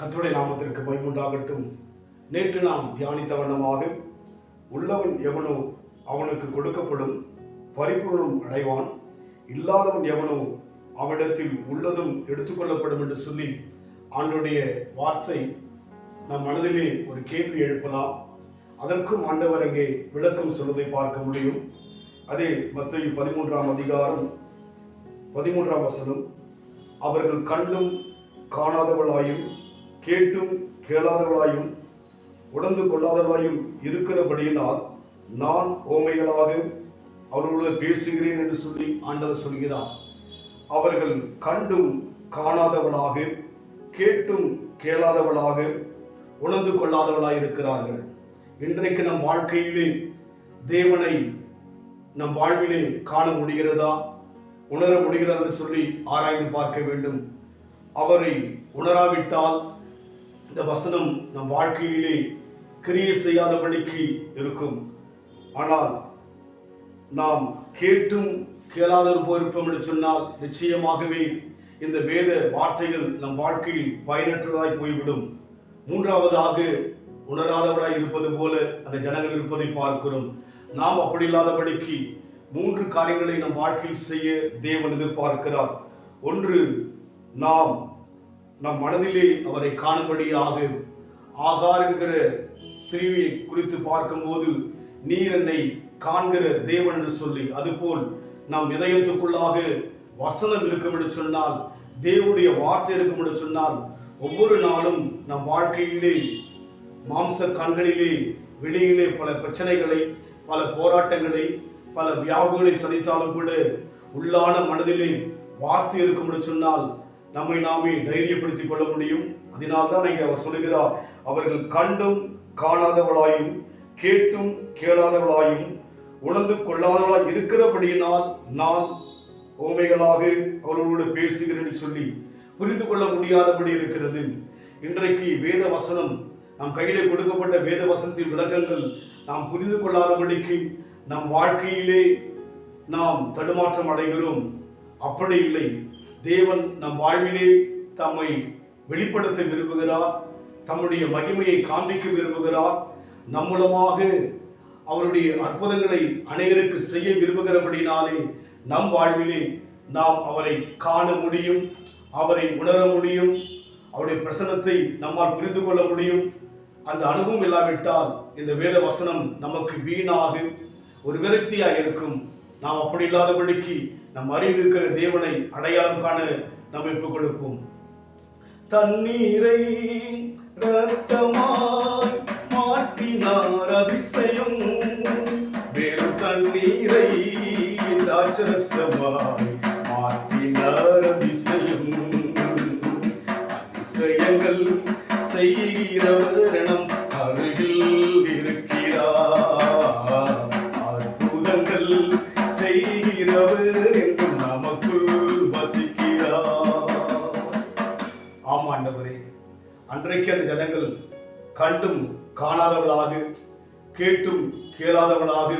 கர்த்தருடைய நாமத்திற்கு மகிமை உண்டாகட்டும். நேற்று நாம் தியானித்த வண்ணமாக உள்ளவன் எவனோ அவனுக்கு கொடுக்கப்படும், பரிபூரணம் அடைவான். இல்லாதவன் எவனோ அவனிடத்தில் உள்ளதும் எடுத்துக்கொள்ளப்படும் என்று சொல்லி ஆண்டவருடைய வார்த்தை நம் மனதிலே ஒரு கேள்வி எழுப்பலாம். அதற்கும் ஆண்டவர் அங்கே விளக்கம் சொல்வதை பார்க்க முடியும். அதே மத்தேயு 13ஆம் அதிகாரம் 13ஆம் வசனம், அவர்கள் கண்டும் காணாதவளாயும் கேட்டும் கேளாதவளாயும் உணர்ந்து கொள்ளாதவளாயும் இருக்கிறபடியினால் நான் ஓமைகளாக அவர்களோடு பேசுகிறேன் என்று சொல்லி ஆண்டவர் சொல்கிறார். அவர்கள் கண்டும் காணாதவளாக கேட்டும் கேளாதவளாக உணர்ந்து கொள்ளாதவளாய் இருக்கிறார்கள். இன்றைக்கு நம் வாழ்க்கையிலே தேவனை நம் வாழ்விலே காண முடிகிறதா, உணர முடிகிறதா என்று சொல்லி ஆராய்ந்து பார்க்க வேண்டும். அவரை உணராவிட்டால் இந்த வசனம் நம் வாழ்க்கையிலே கிரியை செய்யாதபடிக்கு இருக்கும். ஆனால் நாம் கேட்டும் கேளாதவர் போயிருப்போம் என்று சொன்னால் நிச்சயமாகவே இந்த வேத வார்த்தைகள் நம் வாழ்க்கையில் பயனற்றதாய் போய்விடும். மூன்றாவதாக, உணராதவராய் இருப்பது போல அந்த ஜனங்கள் இருப்பதை பார்க்கிறோம். நாம் அப்படி இல்லாதபடிக்கு 3 காரியங்களை நம் வாழ்க்கையில் செய்ய தேவன் எதிர்பார்க்கிறார். ஒன்று, நாம் நம் மனதிலே அவரை காணும்படியாக ஆகார் என்கிற ஸ்திரீயை குறித்து பார்க்கும்போது நீர் என்னை காண்கிற தேவன் என்று சொல்லி, அதுபோல் நம் இதயத்துக்குள்ளாக வசனம் இருக்கும் என்று சொன்னால், தேவனுடைய வார்த்தை இருக்கும் என்று சொன்னால், ஒவ்வொரு நாளும் நம் வாழ்க்கையிலே மாம்ச கண்களிலே வெளியிலே பல பிரச்சனைகளை, பல போராட்டங்களை, பல வியாகுகளை சந்தித்தாலும் கூட உள்ளான மனதிலே வார்த்தை இருக்கும் என்று சொன்னால் நம்மை நாமே தைரியப்படுத்திக் கொள்ள முடியும். அதனால்தான் இங்கே அவர் சொல்கிறார், அவர்கள் கண்டும் காணாதவளாயும் கேட்டும் கேளாதவளாயும் உணர்ந்து கொள்ளாதவளாய் இருக்கிறபடியினால் நான் ஓமைகளாக அவர்களோடு பேசுகிறேன் என்று சொல்லி புரிந்து கொள்ள முடியாதபடி இருக்கிறது. இன்றைக்கு வேத வசனம் நம் கையிலே கொடுக்கப்பட்ட வேத வசனத்தின் விளக்கங்கள் நாம் புரிந்து கொள்ளாதபடிக்கு நம் வாழ்க்கையிலே நாம் தடுமாற்றம் அடைகிறோம். அப்படி இல்லை, தேவன் நம் வாழ்விலே தம்மை வெளிப்படுத்த விரும்புகிறார், தம்முடைய மகிமையை காண்பிக்க விரும்புகிறார். நம் மூலமாக அவருடைய அற்புதங்களை அநேகருக்கு செய்ய விரும்புகிறபடினாலே நம் வாழ்விலே நாம் அவரை காண முடியும், அவரை உணர முடியும், அவருடைய பிரசன்னத்தை நம்மால் புரிந்து கொள்ள முடியும். அந்த அனுபவம் இல்லாவிட்டால் இந்த வேத வசனம் நமக்கு வீணாக ஒரு விரக்தியாக இருக்கும். நாம் அப்படி இல்லாதபடிக்கு நம் அருகில் இருக்கிற தேவனை அடையாளம் காண நாம் ஒப்புக் கொடுப்போம். தண்ணீரை இரத்தமாய் மாற்றினார் அதிசயம், வெறும் தண்ணீரை திராட்சரசமாய் மாற்றினார் அதிசயம். அதிசயங்கள் செய்கிறவர் நம் அருகில் இருக்கிறார், அற்புதங்கள் செய்கிறவர் என்றும் நமக்குள் வசிக்கிறார். ஆமாண்டவரே, அன்றைக்கு அந்த ஜனங்கள் கண்டும் காணாதவளாக கேட்டும் கேளாதவளாக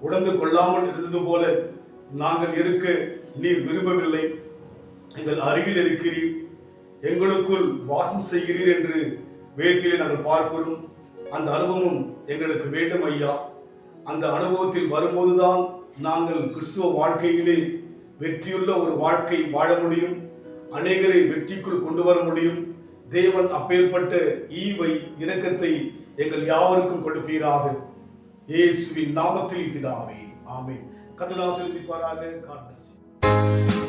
உணர்ந்து கொள்ளாமல் இருந்தது போல நாங்கள் இருக்க நீர் விரும்பவில்லை. எங்கள் அருகில் இருக்கிறீர், எங்களுக்குள் வாசம் செய்கிறீர் என்று வேதத்திலே நாங்கள் பார்க்கிறோம். அந்த அனுபவம் எங்களுக்கு வேண்டும் ஐயா. அந்த அனுபவத்தில் வரும்போதுதான் நாங்கள் கிறிஸ்துவ வாழ்க்கையிலே வெற்றியுள்ள ஒரு வாழ்க்கை வாழ முடியும், அநேகரை வெற்றிக்குள் கொண்டு வர முடியும். தேவன் அப்பேற்பட்ட ஈவை இரக்கத்தை எங்கள் யாவருக்கும் கொடுப்பீராக. இயேசுவின் நாமத்தில் பிதாவே, ஆமென். கர்த்தர் ஆசீர்வதிப்பாராக. God bless you.